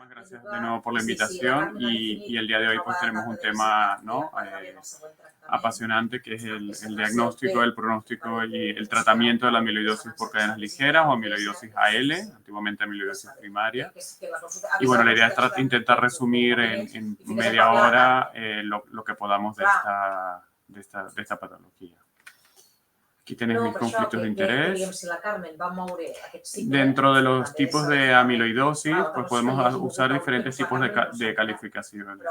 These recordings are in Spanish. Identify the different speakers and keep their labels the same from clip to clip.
Speaker 1: muchísimas gracias de nuevo por la invitación y el día de hoy pues tenemos un tema, ¿no? Apasionante, que es el diagnóstico, el pronóstico y el tratamiento de la amiloidosis por cadenas ligeras o amiloidosis AL, antiguamente amiloidosis primaria. Y bueno, la idea es intentar resumir en media hora lo que podamos de esta patología. Aquí tenéis mis conflictos de interés. Dentro de los tipos de amiloidosis, pues podemos usar diferentes tipos de calificaciones.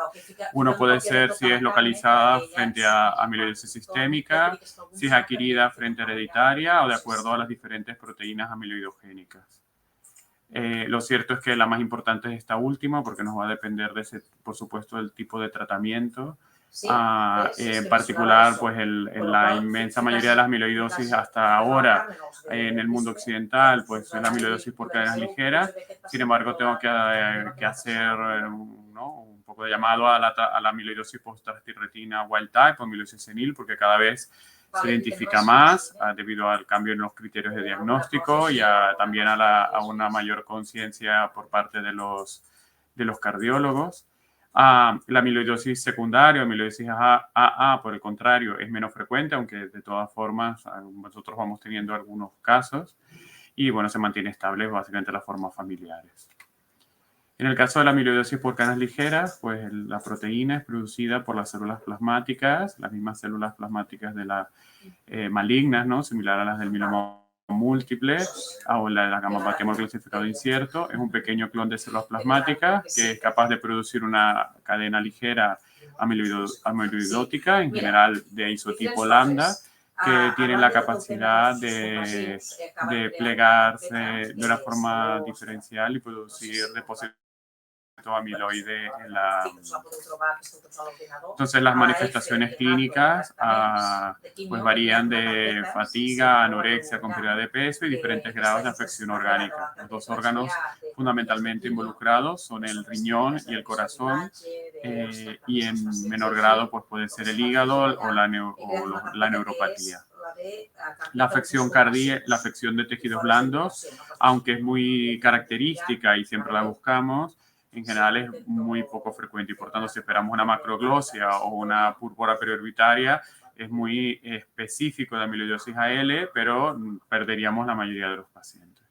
Speaker 1: Uno puede ser si es localizada frente a amiloidosis sistémica, si es adquirida frente a hereditaria o de acuerdo a las diferentes proteínas amiloidogénicas. Lo cierto es que la más importante es esta última porque nos va a depender por supuesto, del tipo de tratamiento. En particular, pues la inmensa mayoría de las amiloidosis hasta ahora en el mundo occidental, pues es la amiloidosis por cadenas ligeras. Sin embargo, tengo que hacer un poco de llamado a la amiloidosis post-transtirretina wild type o amiloidosis senil, porque cada vez se identifica más debido al cambio en los criterios de diagnóstico y también a una mayor conciencia por parte de los cardiólogos. La amiloidosis secundaria, amiloidosis AA, por el contrario, es menos frecuente, aunque de todas formas nosotros vamos teniendo algunos casos y bueno, se mantiene estable básicamente las formas familiares. En el caso de la amiloidosis por cadenas ligeras, pues la proteína es producida por las células plasmáticas, las mismas células plasmáticas de las malignas, ¿no? Similar a las del mieloma múltiple o la gammopatía mononuclear clasificado incierto. Es un pequeño clon de células plasmáticas que es capaz de producir una cadena ligera amiloidótica, en general de isotipo lambda, que tiene la capacidad de plegarse de una forma diferencial y producir depósitos amiloide en la... Entonces las manifestaciones clínicas pues varían de fatiga, anorexia con pérdida de peso y diferentes grados de afección orgánica. Los dos órganos fundamentalmente involucrados son el riñón y el corazón y en menor grado pues puede ser el hígado o la neuropatía. La afección de tejidos blandos, aunque es muy característica y siempre la buscamos, en general es muy poco frecuente y por tanto si esperamos una macroglosia o una púrpura periorbitaria es muy específico de amiloidosis AL, pero perderíamos la mayoría de los pacientes.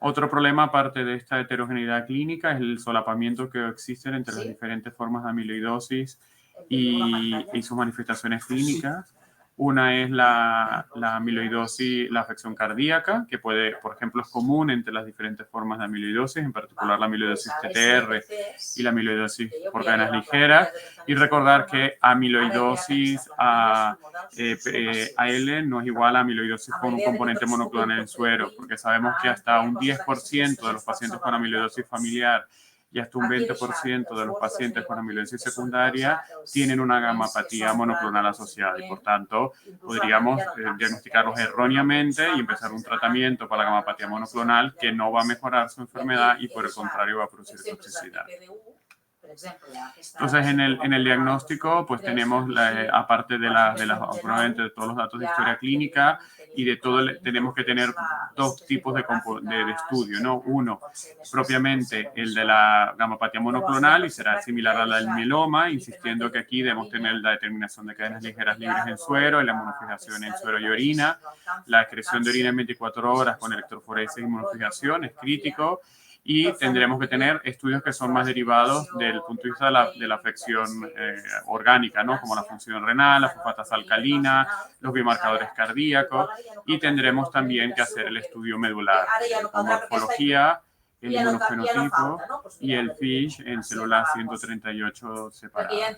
Speaker 1: Otro problema aparte de esta heterogeneidad clínica es el solapamiento que existen entre las diferentes formas de amiloidosis y sus manifestaciones clínicas. Una es la amiloidosis, la afección cardíaca, que puede, por ejemplo, es común entre las diferentes formas de amiloidosis, en particular la amiloidosis TTR y la amiloidosis por cadenas ligeras. Y recordar que amiloidosis AL no es igual a amiloidosis con un componente monoclonal en suero, porque sabemos que hasta un 10% de los pacientes con amiloidosis familiar y hasta un 20% de los pacientes con amiloidosis secundaria tienen una gammopatía monoclonal asociada y por tanto podríamos diagnosticarlos erróneamente y empezar un tratamiento para la gammopatía monoclonal que no va a mejorar su enfermedad y por el contrario va a producir toxicidad. Entonces, en el diagnóstico, pues tenemos, aparte de todos los datos de historia clínica y de todo, tenemos que tener dos tipos de estudio, ¿no? Uno, propiamente el de la gammopatía monoclonal y será similar a la del mieloma, insistiendo que aquí debemos tener la determinación de cadenas ligeras libres en suero y la monofijación en suero y orina. La excreción de orina en 24 horas con electroforesis y monofijación es crítico. Y tendremos que tener estudios que son más derivados del punto de vista de la afección orgánica, ¿no? Como la función renal, la fosfatasa alcalina, los biomarcadores cardíacos. Y tendremos también que hacer el estudio medular, con morfología, el inmunofenotipo y el FISH en células 138 separadas.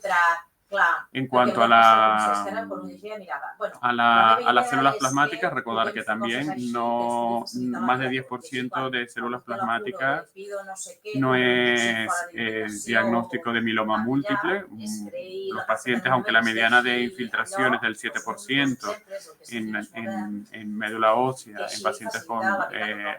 Speaker 1: En cuanto a las células plasmáticas, recordar que también más de 10% de células plasmáticas no es diagnóstico de mieloma múltiple. Los pacientes, aunque la mediana de infiltración es del 7% en médula ósea, en pacientes con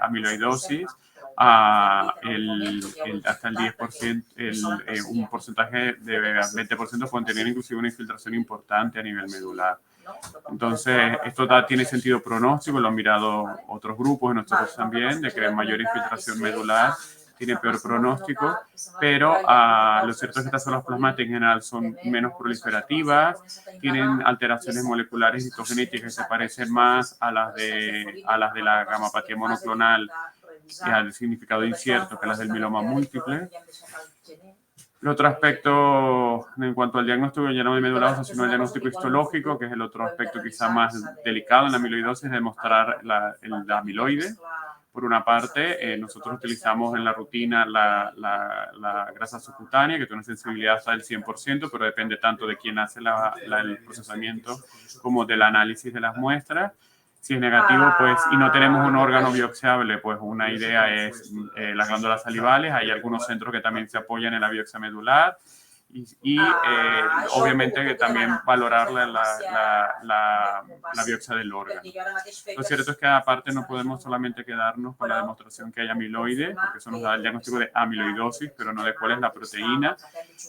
Speaker 1: amiloidosis, hasta el 10%, un porcentaje de 20% pueden tener inclusive una infiltración importante a nivel medular. Entonces, esto tiene sentido pronóstico, lo han mirado otros grupos, nosotros también, de que mayor infiltración medular tiene peor pronóstico, pero lo cierto es que estas células plasmáticas en general son menos proliferativas, tienen alteraciones moleculares citogenéticas que se parecen más a las de la gamapatía monoclonal y al significado incierto que las del mieloma múltiple. El otro aspecto en cuanto al diagnóstico ya no de médula ósea, sino el diagnóstico histológico, que es el otro aspecto quizá más delicado en la amiloidosis, de demostrar el amiloide. Por una parte, nosotros utilizamos en la rutina la grasa subcutánea, que tiene una sensibilidad hasta del 100%, pero depende tanto de quién hace el procesamiento como del análisis de las muestras. Si es negativo, pues, y no tenemos un órgano biopsiable, pues una idea es las glándulas salivales. Hay algunos centros que también se apoyan en la biopsia medular y obviamente que también valorar la biopsia del órgano. Lo cierto es que aparte no podemos solamente quedarnos con la demostración que hay amiloide, porque eso nos da el diagnóstico de amiloidosis, pero no de cuál es la proteína.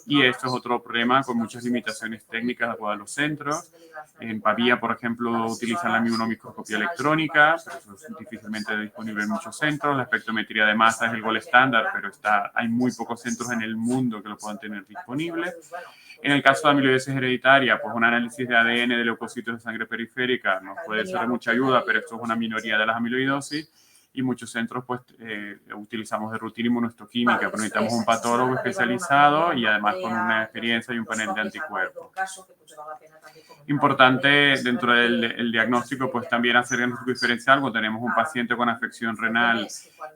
Speaker 1: Y esto es otro problema con muchas limitaciones técnicas de acuerdo a los centros. En Pavía, por ejemplo, utilizan la inmunomicroscopía electrónica, pero eso es difícilmente disponible en muchos centros. La espectrometría de masa es el gol estándar, pero hay muy pocos centros en el mundo que lo puedan tener disponible. En el caso de amiloidosis hereditaria, pues un análisis de ADN de leucocitos de sangre periférica nos puede ser de mucha ayuda, pero esto es una minoría de las amiloidosis y muchos centros pues utilizamos de rutina inmunohistoquímica, pero necesitamos un patólogo especializado y además con una experiencia y un panel de anticuerpos. Importante dentro del diagnóstico, pues también hacer diagnóstico diferencial cuando tenemos un paciente con afección renal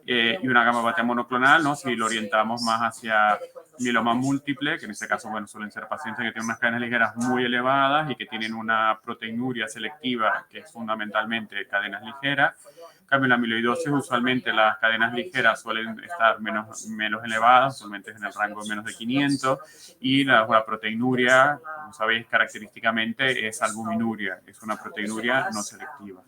Speaker 1: y una gamapatía monoclonal, ¿no? Si lo orientamos más hacia mieloma múltiple, que en este caso, bueno, suelen ser pacientes que tienen unas cadenas ligeras muy elevadas y que tienen una proteinuria selectiva, que es fundamentalmente cadenas ligeras. En cambio, en la amiloidosis, usualmente las cadenas ligeras suelen estar menos elevadas, usualmente en el rango de menos de 500, y la proteinuria, como sabéis, característicamente es albuminuria, es una proteinuria no selectiva.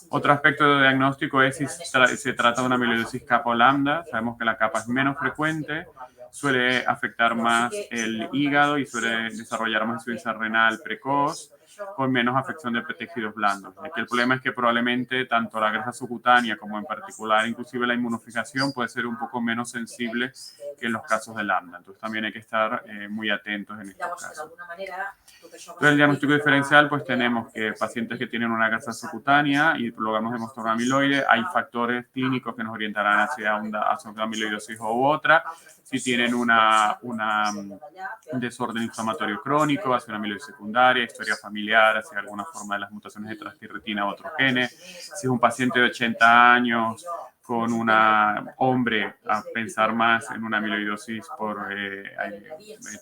Speaker 1: Otro aspecto de diagnóstico es si se trata de una amiloidosis capa o lambda. Sabemos que la capa es menos frecuente, suele afectar más el hígado y suele desarrollar más insuficiencia renal precoz, con menos afección de tejidos blandos. Aquí el problema es que probablemente tanto la grasa subcutánea como en particular inclusive la inmunofijación puede ser un poco menos sensible que en los casos de lambda. Entonces también hay que estar muy atentos en estos casos. Entonces el diagnóstico diferencial, pues tenemos que pacientes que tienen una grasa subcutánea y logramos demostrar amiloide, hay factores clínicos que nos orientarán hacia una amiloidosis u otra. Si tienen un desorden inflamatorio crónico, hacia una amiloidosis secundaria, historia familiar, hacia alguna forma de las mutaciones de transtirretina u otros genes. Si es un paciente de 80 años con un hombre, a pensar más en una amiloidosis por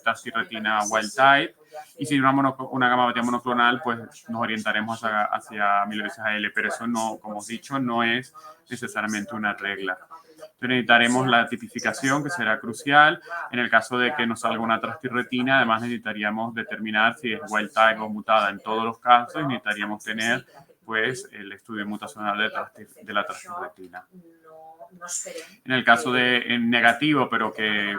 Speaker 1: transtirretina wild type. Y si una gamapatía monoclonal, pues nos orientaremos hacia amiloidosis AL, pero eso no, como os he dicho, no es necesariamente una regla. Entonces necesitaremos la tipificación, que será crucial. En el caso de que nos salga una transtirretina, además necesitaríamos determinar si es wild type o mutada en todos los casos, y necesitaríamos tener pues el estudio mutacional de la transtirretina. En el caso de negativo, pero que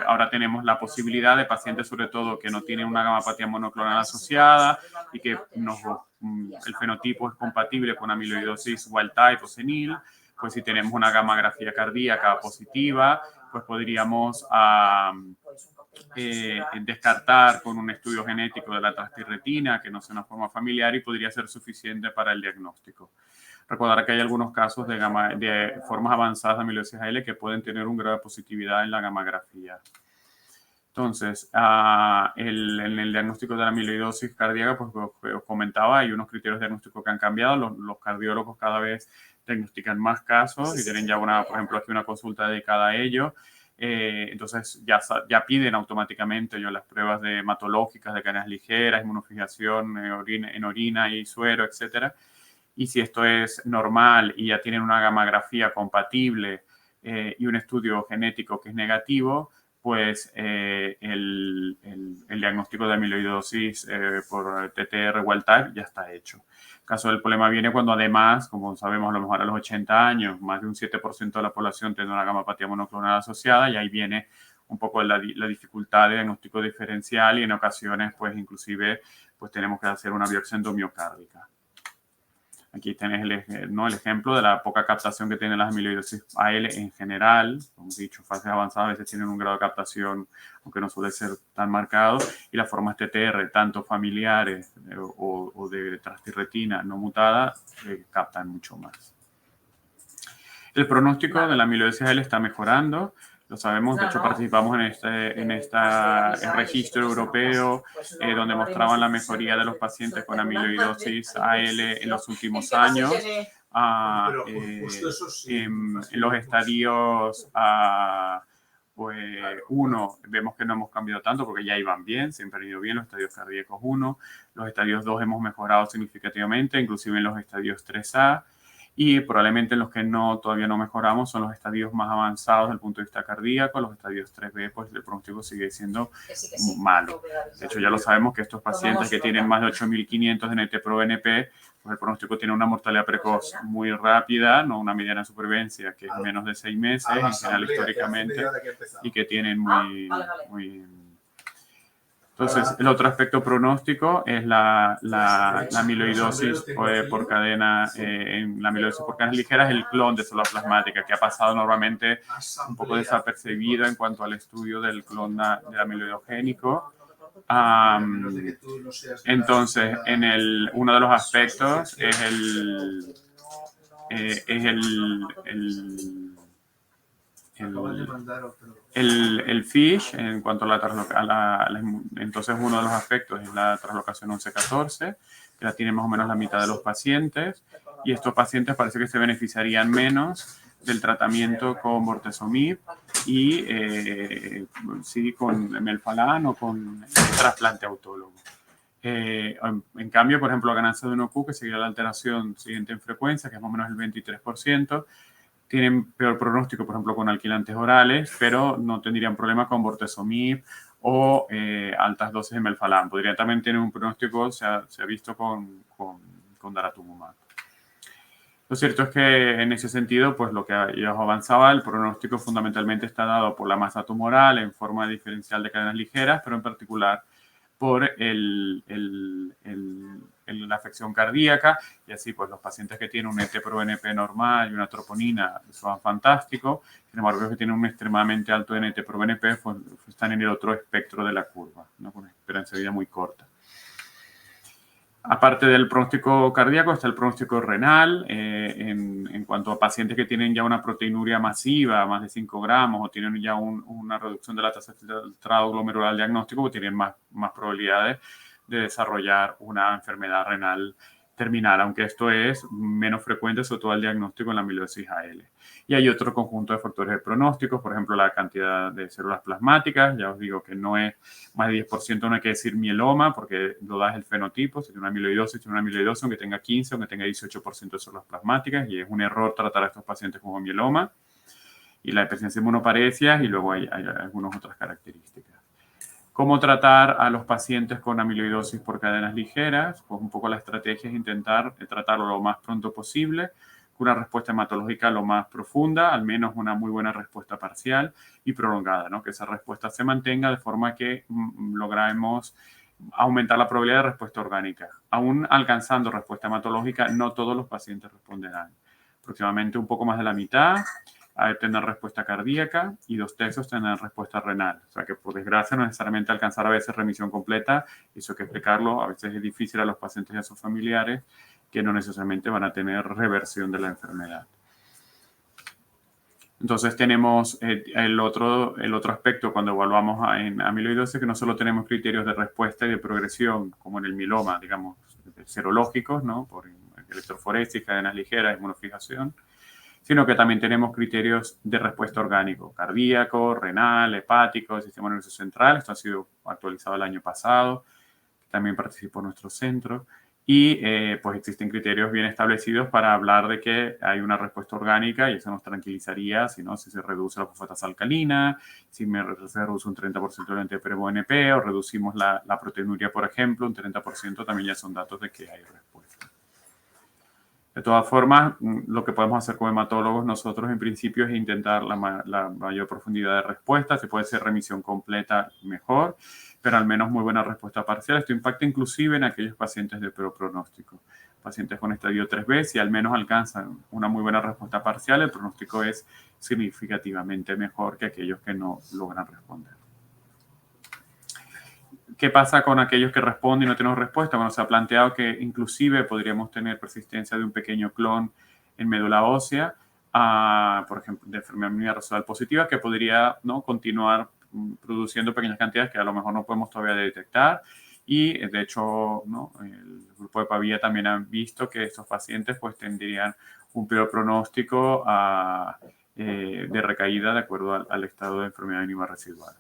Speaker 1: ahora tenemos la posibilidad de pacientes, sobre todo, que no tienen una gamapatía monoclonal asociada y que el fenotipo es compatible con amiloidosis wild type o senil, pues si tenemos una gamografía cardíaca positiva, pues podríamos descartar con un estudio genético de la transtirretina, que no sea una forma familiar, y podría ser suficiente para el diagnóstico. Recordar que hay algunos casos de formas avanzadas de amiloidosis AL que pueden tener un grado de positividad en la gamografía. Entonces, en el diagnóstico de la amiloidosis cardíaca, pues os comentaba, hay unos criterios diagnósticos que han cambiado. Los cardiólogos cada vez diagnostican más casos y tienen ya por ejemplo, aquí una consulta dedicada a ello. Entonces, ya piden automáticamente las pruebas hematológicas de cadenas ligeras, inmunofijación en orina y suero, etcétera. Y si esto es normal y ya tienen una gamografía compatible y un estudio genético que es negativo, pues el diagnóstico de amiloidosis por TTR wild type ya está hecho. El caso del problema viene cuando además, como sabemos, a lo mejor a los 80 años, más de un 7% de la población tiene una gamapatía monoclonal asociada, y ahí viene un poco la dificultad de diagnóstico diferencial, y en ocasiones, pues inclusive, pues tenemos que hacer una biopsia endomiocárdica. Aquí tenés el ejemplo de la poca captación que tienen las amiloidosis AL en general. Como he dicho, fases avanzadas a veces tienen un grado de captación, aunque no suele ser tan marcado. Y las formas TTR, tanto familiares o de trastirretina no mutada, captan mucho más. El pronóstico de la amiloidosis AL está mejorando. Lo sabemos, de hecho participamos en este registro europeo donde mostraban la mejoría de los pacientes con amiloidosis AL en los últimos años. En los estadios pues 1 vemos que no hemos cambiado tanto porque ya iban bien, siempre han ido bien los estadios cardíacos 1. Los estadios 2 hemos mejorado significativamente, inclusive en los estadios 3A. Y probablemente los que todavía no mejoramos son los estadios más avanzados desde el punto de vista cardíaco. Los estadios 3B, pues el pronóstico sigue siendo malo. De hecho, ya lo sabemos que estos pacientes que tienen más de 8.500 de NT-proBNP, pues el pronóstico tiene una mortalidad precoz muy rápida, no una mediana supervivencia que es menos de 6 meses, en general históricamente, y que tienen muy Entonces, el otro aspecto pronóstico es la amiloidosis por cadena, en la amiloidosis por cadenas ligeras, el clon de célula plasmática, que ha pasado normalmente un poco desapercibido en cuanto al estudio del clon del amiloidogénico. Entonces, uno de los aspectos es el FISH en cuanto a entonces uno de los aspectos es la translocación 11-14, que la tiene más o menos la mitad de los pacientes, y estos pacientes parece que se beneficiarían menos del tratamiento con bortezomib y sí con melphalan o con trasplante autólogo. En cambio, por ejemplo, la ganancia de 1Q, que sería la alteración siguiente en frecuencia, que es más o menos el 23%, tienen peor pronóstico, por ejemplo, con alquilantes orales, pero no tendrían problema con bortezomib o altas dosis de melphalan. Podría también tener un pronóstico, se ha visto con daratumumab. Lo cierto es que en ese sentido, pues lo que ya os avanzaba, el pronóstico fundamentalmente está dado por la masa tumoral en forma diferencial de cadenas ligeras, pero en particular por la afección cardíaca, y así pues los pacientes que tienen un NT-proBNP normal y una troponina son fantásticos, sin embargo los que tienen un extremadamente alto NT-proBNP pues, están en el otro espectro de la curva, ¿no? Con una esperanza de vida muy corta. Aparte del pronóstico cardíaco está el pronóstico renal, en cuanto a pacientes que tienen ya una proteinuria masiva, más de 5 gramos, o tienen ya una reducción de la tasa de filtrado glomerular diagnóstico, pues tienen más probabilidades de desarrollar una enfermedad renal terminal, aunque esto es menos frecuente, sobre todo el diagnóstico en la amiloidosis AL. Y hay otro conjunto de factores de pronósticos, por ejemplo, la cantidad de células plasmáticas. Ya os digo que no es más de 10%, no hay que decir mieloma, porque lo da el fenotipo. Si tiene una amiloidosis, aunque tenga 15, aunque tenga 18% de células plasmáticas, y es un error tratar a estos pacientes como mieloma. Y la presencia de inmunoparecias, y luego hay algunas otras características. ¿Cómo tratar a los pacientes con amiloidosis por cadenas ligeras? Pues un poco la estrategia es intentar tratarlo lo más pronto posible, con una respuesta hematológica lo más profunda, al menos una muy buena respuesta parcial y prolongada, ¿no? Que esa respuesta se mantenga de forma que logremos aumentar la probabilidad de respuesta orgánica. Aún alcanzando respuesta hematológica, no todos los pacientes responderán. Aproximadamente un poco más de la mitad tener respuesta cardíaca y 2/3 tener respuesta renal. O sea que por desgracia no necesariamente alcanzar a veces remisión completa, eso hay que explicarlo, a veces es difícil a los pacientes y a sus familiares que no necesariamente van a tener reversión de la enfermedad. Entonces tenemos el otro aspecto cuando evaluamos en amiloidosis, que no solo tenemos criterios de respuesta y de progresión, como en el mieloma, digamos, serológicos, ¿no? Por electroforesis, cadenas ligeras, inmunofijación, sino que también tenemos criterios de respuesta orgánico, cardíaco, renal, hepático, sistema nervioso central. Esto ha sido actualizado el año pasado, también participó en nuestro centro. Y pues existen criterios bien establecidos para hablar de que hay una respuesta orgánica, y eso nos tranquilizaría si se reduce la fosfatasa alcalina, si se reduce un 30% del NT-proBNP o reducimos la proteinuria, por ejemplo, un 30%, también ya son datos de que hay respuesta. De todas formas, lo que podemos hacer como hematólogos nosotros en principio es intentar la mayor profundidad de respuesta. Si puede ser remisión completa, mejor, pero al menos muy buena respuesta parcial. Esto impacta inclusive en aquellos pacientes de peor pronóstico. pacientes con estadio 3B, si al menos alcanzan una muy buena respuesta parcial, el pronóstico es significativamente mejor que aquellos que no logran responder. ¿Qué pasa con aquellos que responden y no tienen respuesta? Bueno, se ha planteado que inclusive podríamos tener persistencia de un pequeño clon en médula ósea, por ejemplo, de enfermedad residual positiva, que podría, ¿no?, continuar produciendo pequeñas cantidades que a lo mejor no podemos todavía detectar. Y de hecho, ¿no?, el grupo de Pavía también ha visto que estos pacientes pues tendrían un peor pronóstico de recaída de acuerdo al estado de enfermedad mínima residual.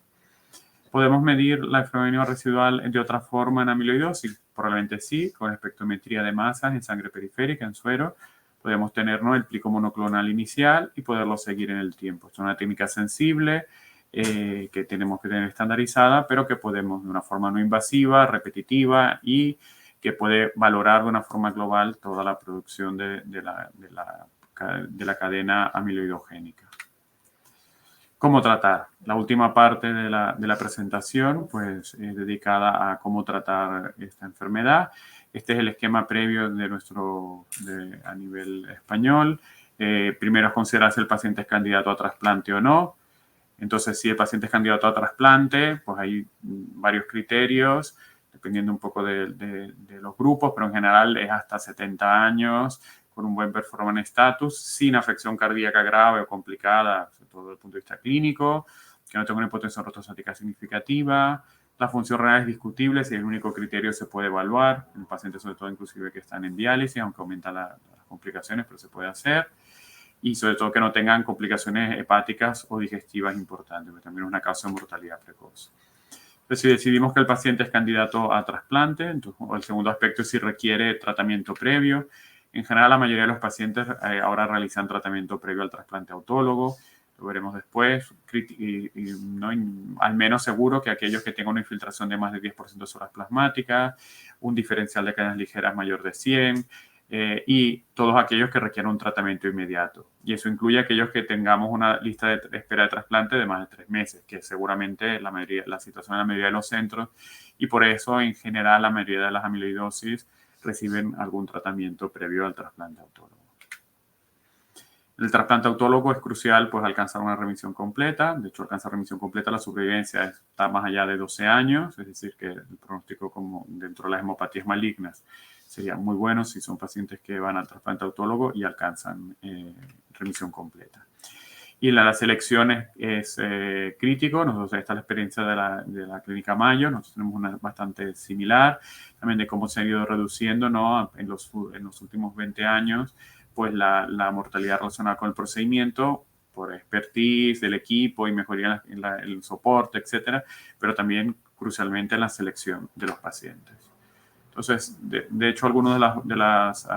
Speaker 1: ¿Podemos medir la enfermedad mínima residual de otra forma en amiloidosis? Probablemente sí, con espectrometría de masas en sangre periférica, en suero. Podemos tener, ¿no?, el plico monoclonal inicial y poderlo seguir en el tiempo. Es una técnica sensible que tenemos que tener estandarizada, pero que podemos de una forma no invasiva, repetitiva y que puede valorar de una forma global toda la producción de la cadena amiloidogénica. ¿Cómo tratar? La última parte de la presentación, pues, dedicada a cómo tratar esta enfermedad. Este es el esquema previo a nivel español. Primero es considerar si el paciente es candidato a trasplante o no. Entonces, si el paciente es candidato a trasplante, pues hay varios criterios, dependiendo un poco de los grupos, pero en general es hasta 70 años, con un buen performance status, sin afección cardíaca grave o complicada, sobre todo desde el punto de vista clínico, que no tenga una hipotensión ortostática significativa. La función renal es discutible, si es el único criterio se puede evaluar, en pacientes sobre todo inclusive que están en diálisis, aunque aumenta las complicaciones, pero se puede hacer. Y sobre todo que no tengan complicaciones hepáticas o digestivas importantes, que también es una causa de mortalidad precoz. Entonces, si decidimos que el paciente es candidato a trasplante, entonces, el segundo aspecto es si requiere tratamiento previo. En general, la mayoría de los pacientes ahora realizan tratamiento previo al trasplante autólogo. Lo veremos después. ¿No? Al menos seguro que aquellos que tengan una infiltración de más de 10% de células plasmáticas, un diferencial de cadenas ligeras mayor de 100, y todos aquellos que requieran un tratamiento inmediato. Y eso incluye aquellos que tengamos una lista de espera de trasplante de más de 3 meses, que seguramente la situación en la mayoría de los centros, y por eso en general la mayoría de las amiloidosis reciben algún tratamiento previo al trasplante autólogo. El trasplante autólogo es crucial, pues, alcanzar una remisión completa. De hecho, alcanzar remisión completa, la supervivencia está más allá de 12 años, es decir, que el pronóstico como dentro de las hemopatías malignas sería muy bueno si son pacientes que van al trasplante autólogo y alcanzan remisión completa. Y la selección es crítico. Nosotros, esta es la experiencia de la Clínica Mayo. Nosotros tenemos una bastante similar, también de cómo se ha ido reduciendo, ¿no?, en los últimos 20 años, pues la mortalidad relacionada con el procedimiento por expertise del equipo y mejoría en el soporte, etcétera, pero también crucialmente en la selección de los pacientes. Entonces, de hecho, algunas de las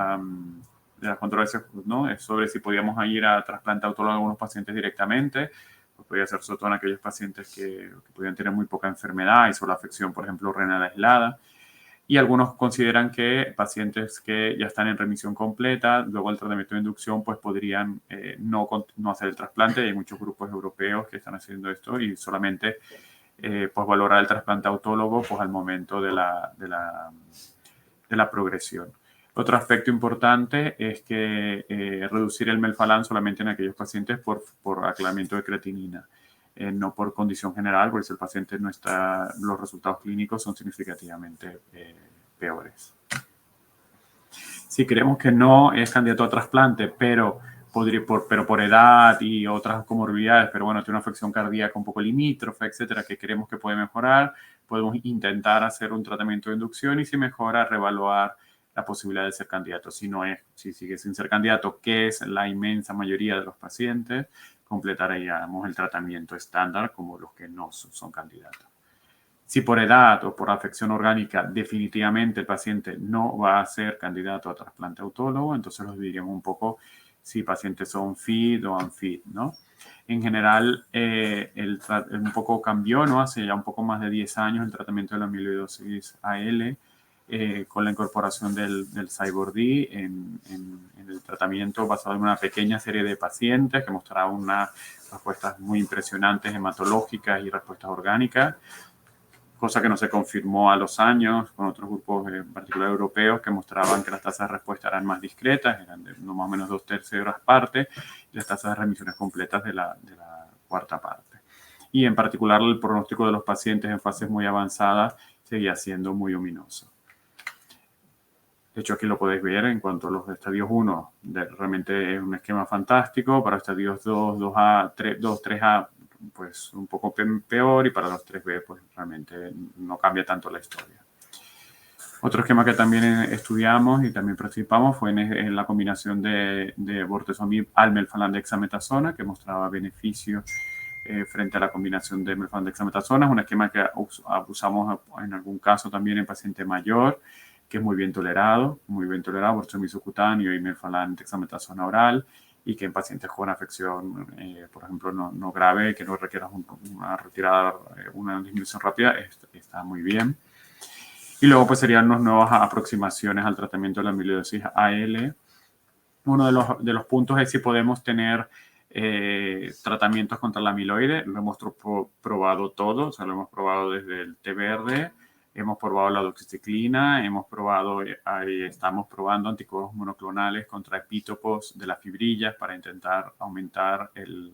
Speaker 1: controversias, ¿no?, es sobre si podíamos ir a trasplante autólogo a algunos pacientes directamente. Pues podría ser sobre todo en aquellos pacientes que podían tener muy poca enfermedad y solo afección, por ejemplo, renal aislada. Y algunos consideran que pacientes que ya están en remisión completa, luego el tratamiento de inducción, pues podrían no hacer el trasplante. Hay muchos grupos europeos que están haciendo esto y solamente pues valorar el trasplante autólogo pues al momento de la progresión. Otro aspecto importante es que reducir el melphalan solamente en aquellos pacientes por aclaramiento de creatinina, no por condición general, porque si el paciente no está, los resultados clínicos son significativamente peores. Si creemos que no es candidato a trasplante, pero por edad y otras comorbilidades, pero bueno, tiene una afección cardíaca un poco limítrofe, etcétera, que creemos que puede mejorar, podemos intentar hacer un tratamiento de inducción y si mejora, reevaluar la posibilidad de ser candidato. Si sigue sin ser candidato, que es la inmensa mayoría de los pacientes, completaríamos el tratamiento estándar como los que no son candidatos. Si por edad o por afección orgánica definitivamente el paciente no va a ser candidato a trasplante autólogo, entonces los diríamos un poco si pacientes son fit o unfit, ¿no? En general, un poco cambió, ¿no? Hace ya un poco más de 10 años el tratamiento de la amiloidosis AL con la incorporación del CyBorD en el tratamiento basado en una pequeña serie de pacientes que mostraban unas respuestas muy impresionantes hematológicas y respuestas orgánicas, cosa que no se confirmó a los años con otros grupos, en particular europeos, que mostraban que las tasas de respuesta eran más discretas, eran de no más o menos 2/3 partes, y las tasas de remisiones completas de la cuarta parte. Y en particular el pronóstico de los pacientes en fases muy avanzadas seguía siendo muy ominoso. De hecho, aquí lo podéis ver en cuanto a los estadios 1, realmente es un esquema fantástico. Para estadios 2, 2A, 3, 2, 3A, pues un poco peor, y para los 3B, pues realmente no cambia tanto la historia. Otro esquema que también estudiamos y también participamos fue en la combinación de bortezomib al melphalan-dexametasona, que mostraba beneficios frente a la combinación de melphalan-dexametasona. Es un esquema que usamos en algún caso también en paciente mayor, que es muy bien tolerado, bortezomib subcutáneo y melphalan-dexametasona oral, y que en pacientes con afección, por ejemplo, no grave, que no requiera una retirada, una disminución rápida, está muy bien. Y luego pues serían unas nuevas aproximaciones al tratamiento de la amiloidosis AL. Uno de los puntos es si podemos tener tratamientos contra la amiloide. Lo hemos probado todo, o sea, lo hemos probado desde el té verde, hemos probado la doxiciclina, estamos probando anticuerpos monoclonales contra epítopos de las fibrillas para intentar aumentar el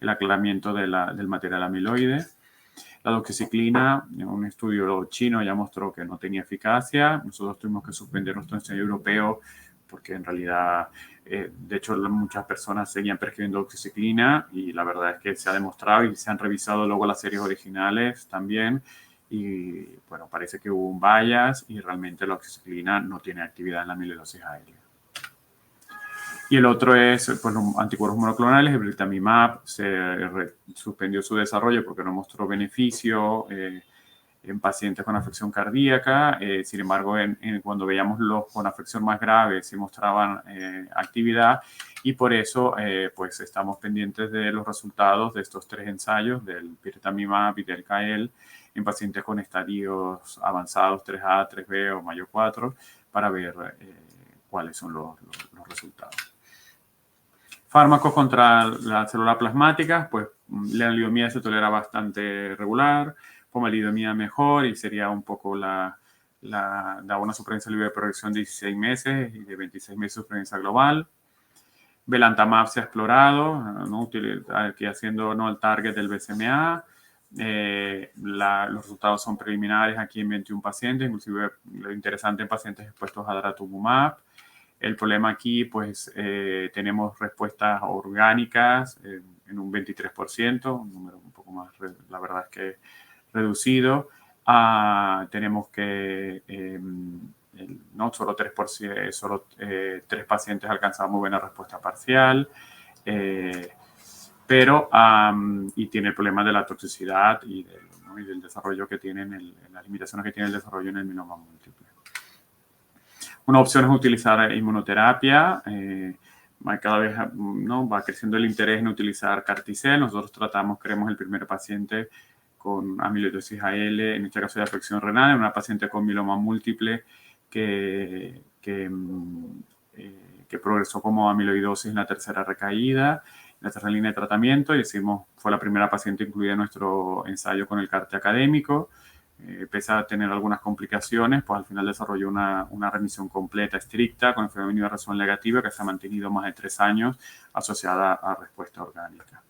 Speaker 1: aclaramiento del material amiloide. La doxiciclina, en un estudio chino, ya mostró que no tenía eficacia. Nosotros tuvimos que suspender nuestro ensayo europeo porque en realidad, de hecho, muchas personas seguían prescribiendo doxiciclina, y la verdad es que se ha demostrado y se han revisado luego las series originales también. Y bueno, parece que hubo un bias y realmente la doxiciclina no tiene actividad en la amiloidosis AL. Y el otro es pues, los anticuerpos monoclonales. El briltamimab se suspendió su desarrollo porque no mostró beneficio en pacientes con afección cardíaca. Sin embargo, cuando veíamos los con afección más grave, sí mostraban actividad, y por eso pues estamos pendientes de los resultados de estos 3 ensayos, del briltamimab y del CAEL, en pacientes con estadios avanzados 3A, 3B o mayo 4, para ver cuáles son los resultados. Fármacos contra la célula plasmática, pues la lenalidomida se tolera bastante regular, pomalidomida mejor, y sería un poco da una supervivencia libre de progresión de 16 meses y de 26 meses de supervivencia global. Belantamab se ha explorado, ¿no? Aquí haciendo el target del BCMA. Los resultados son preliminares aquí en 21 pacientes, inclusive lo interesante en pacientes expuestos a daratumumab. El problema aquí, pues, tenemos respuestas orgánicas en un 23%, un número un poco más, la verdad es que reducido. Tenemos que solo 3%, solo 3 pacientes alcanzaban muy buena respuesta parcial, pero y tiene el problema de la toxicidad y del desarrollo que tienen, las limitaciones que tiene el desarrollo en el mieloma múltiple. Una opción es utilizar inmunoterapia. Cada vez va creciendo el interés en utilizar Carticel. Nosotros creemos el primer paciente con amiloidosis AL, en este caso de afección renal, en una paciente con mieloma múltiple que progresó como amiloidosis en la tercera recaída, en la tercera línea de tratamiento, y fue la primera paciente incluida en nuestro ensayo con el CAR-T académico. Pese a tener algunas complicaciones, pues al final desarrolló una remisión completa, estricta, con enfermedad universal negativa, que se ha mantenido más de 3 años asociada a respuesta orgánica.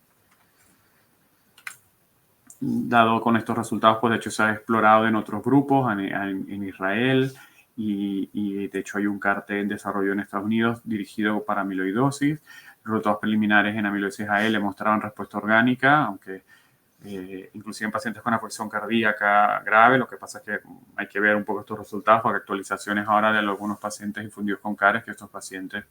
Speaker 1: Dado con estos resultados, pues de hecho se ha explorado en otros grupos, en Israel, y de hecho hay un CAR-T en desarrollo en Estados Unidos dirigido para amiloidosis. Los resultados preliminares en amiloidosis AL mostraban respuesta orgánica, aunque inclusive en pacientes con afección cardíaca grave. Lo que pasa es que hay que ver un poco estos resultados, porque actualizaciones ahora de algunos pacientes infundidos con CARES, que estos pacientes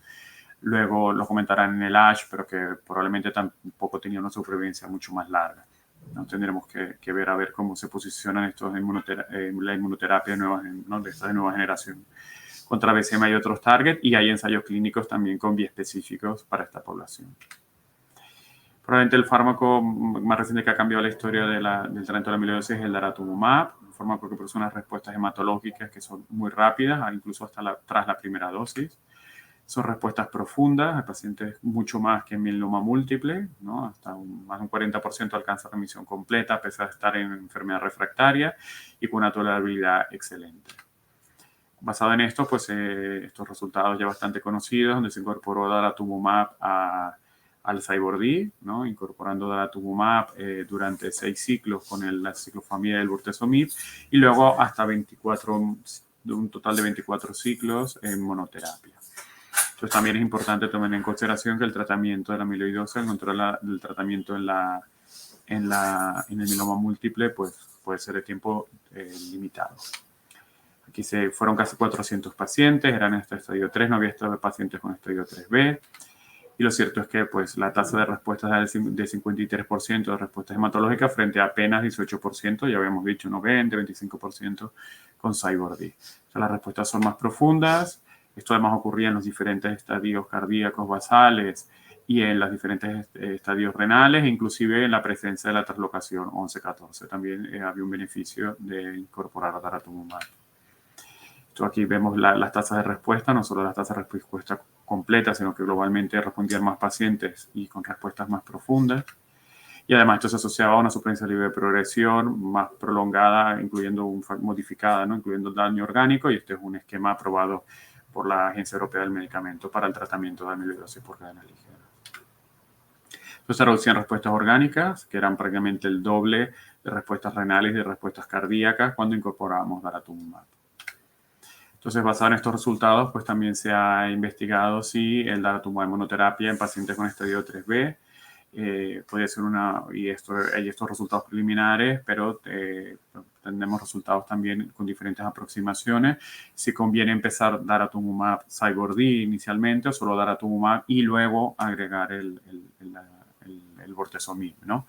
Speaker 1: luego lo comentarán en el ASH, pero que probablemente tampoco tenían una supervivencia mucho más larga. ¿No? Tendremos que ver a ver cómo se posicionan estos la inmunoterapia de esta nueva generación contra BCMA y otros targets, y hay ensayos clínicos también con biespecíficos para esta población. Probablemente el fármaco más reciente que ha cambiado la historia del tratamiento de la amiloidosis es el daratumumab, un fármaco que produce unas respuestas hematológicas que son muy rápidas, incluso hasta tras la primera dosis. son respuestas profundas, hay pacientes mucho más que en mieloma múltiple, ¿no? Hasta más de un 40% alcanza remisión completa a pesar de estar en enfermedad refractaria y con una tolerabilidad excelente. Basado en esto, pues estos resultados ya bastante conocidos, donde se incorporó daratumumab al Cybordi, ¿no? Incorporando daratumumab durante 6 ciclos con la ciclofamida del bortezomib y luego hasta 24, un total de 24 ciclos en monoterapia. Entonces también es importante tomar en consideración que el tratamiento de la amiloidosis, el control del tratamiento en el mieloma múltiple, pues puede ser de tiempo limitado. Aquí fueron casi 400 pacientes, eran en este estadio 3, no había pacientes con estadio 3B. Y lo cierto es que pues, la tasa de respuestas era de 53% de respuestas hematológicas frente a apenas 18%, ya habíamos dicho, 90, 25% con Cybordi. O sea, las respuestas son más profundas. Esto además ocurría en los diferentes estadios cardíacos basales y en los diferentes estadios renales, inclusive en la presencia de la translocación 11-14. También había un beneficio de incorporar daratumumab. Aquí vemos las tasas de respuesta, no solo las tasas de respuesta completas, sino que globalmente respondían más pacientes y con respuestas más profundas. Y además esto se asociaba a una supervivencia libre de progresión más prolongada, modificada, ¿no? Incluyendo daño orgánico, y este es un esquema aprobado por la Agencia Europea del Medicamento para el tratamiento de amiloidosis por cadena ligera. Entonces se reducían respuestas orgánicas, que eran prácticamente el doble de respuestas renales y de respuestas cardíacas cuando incorporábamos daratumumab. Entonces, basado en estos resultados, pues también se ha investigado si el daratumumab en monoterapia en pacientes con estadio 3B puede ser hay estos resultados preliminares, pero tenemos resultados también con diferentes aproximaciones. Si conviene empezar daratumumab Cybordi inicialmente o solo daratumumab y luego agregar el bortezomib, ¿no?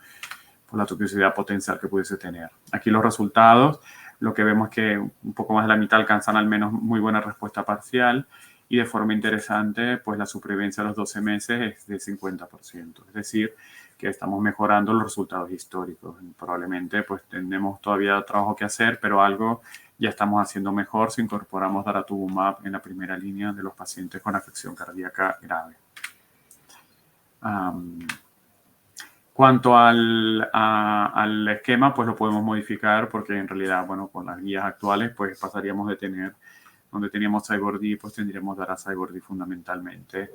Speaker 1: Por la toxicidad potencial que pudiese tener. Aquí los resultados, lo que vemos es que un poco más de la mitad alcanzan al menos muy buena respuesta parcial y de forma interesante, pues la supervivencia a los 12 meses es de 50%. Es decir, que estamos mejorando los resultados históricos. Probablemente pues tenemos todavía trabajo que hacer, pero algo ya estamos haciendo mejor si incorporamos daratumumab en la primera línea de los pacientes con afección cardíaca grave. Cuanto al esquema, pues lo podemos modificar porque en realidad, bueno, con las guías actuales, pues pasaríamos de tener, donde teníamos Cybordi, pues tendríamos Cybordi fundamentalmente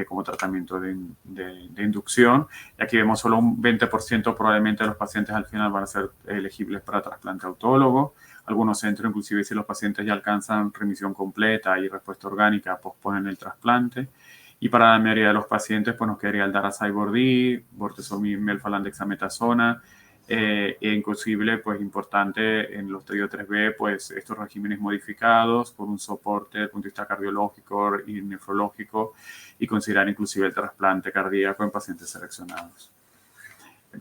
Speaker 1: como tratamiento de inducción. Y aquí vemos solo un 20% probablemente de los pacientes al final van a ser elegibles para trasplante autólogo. Algunos centros, inclusive si los pacientes ya alcanzan remisión completa y respuesta orgánica, posponen el trasplante. Y para la mayoría de los pacientes, pues nos quedaría el Cybordi, bortezomib, dexametasona, e inclusive, pues importante en los estadio 3B, pues estos regímenes modificados por un soporte desde el punto de vista cardiológico y nefrológico y considerar inclusive el trasplante cardíaco en pacientes seleccionados.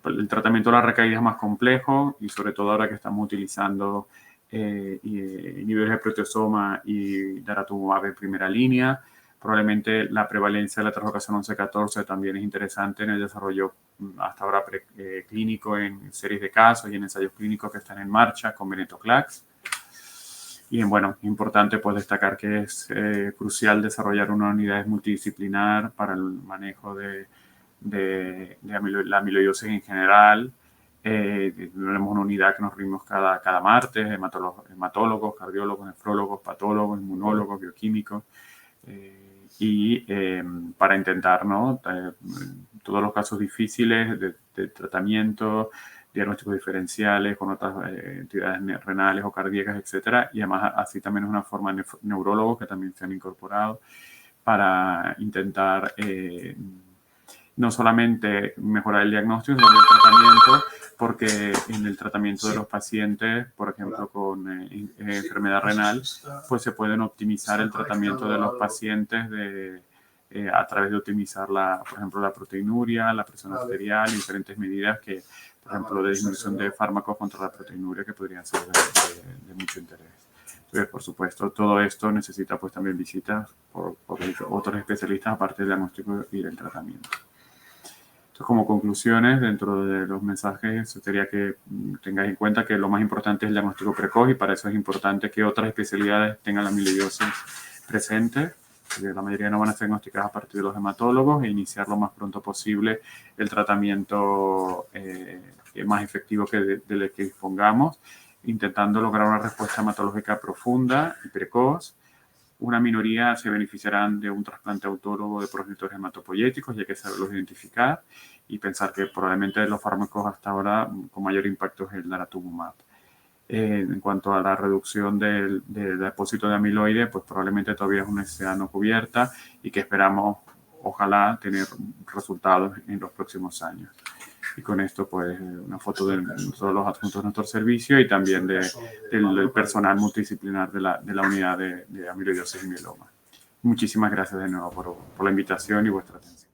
Speaker 1: El tratamiento de la recaída es más complejo y sobre todo ahora que estamos utilizando inhibidores de proteasoma y daratumumab en primera línea. Probablemente la prevalencia de la translocación 11-14 también es interesante en el desarrollo hasta ahora clínico en series de casos y en ensayos clínicos que están en marcha con venetoclax. Y bueno, es importante pues destacar que es crucial desarrollar una unidad multidisciplinar para el manejo de la amiloidosis en general. Tenemos una unidad que nos reunimos cada martes, hematólogos, cardiólogos, nefrólogos, patólogos, inmunólogos, bioquímicos, para intentar, ¿no? Todos los casos difíciles de tratamiento, diagnósticos diferenciales con otras entidades renales o cardíacas, etcétera, y además así también es una forma de neurólogos que también se han incorporado para intentar no solamente mejorar el diagnóstico, sino el tratamiento, porque en el tratamiento de los pacientes, por ejemplo, con enfermedad renal, pues se pueden optimizar el tratamiento de los pacientes a través de optimizar, por ejemplo, la proteinuria, la presión arterial y diferentes medidas que, por ejemplo, de disminución de fármacos contra la proteinuria que podrían ser de mucho interés. Entonces, por supuesto, todo esto necesita pues también visitas por otros especialistas aparte del diagnóstico y del tratamiento. Entonces, como conclusiones, dentro de los mensajes, sería que tengáis en cuenta que lo más importante es el diagnóstico precoz y para eso es importante que otras especialidades tengan la amiloidosis presente. porque la mayoría no van a ser diagnosticadas a partir de los hematólogos, e iniciar lo más pronto posible el tratamiento más efectivo del que dispongamos, intentando lograr una respuesta hematológica profunda y precoz. Una minoría se beneficiarán de un trasplante autólogo de progenitores hematopoyéticos, ya que saberlos identificar, y pensar que probablemente los fármacos hasta ahora con mayor impacto es el daratumumab. En cuanto a la reducción del depósito de amiloide, pues probablemente todavía es una necesidad no cubierta y que esperamos, ojalá, tener resultados en los próximos años. Y con esto, pues, una foto de todos los adjuntos de nuestro servicio y también del personal multidisciplinar de la unidad de amiloidosis y mieloma. Muchísimas gracias de nuevo por la invitación y vuestra atención.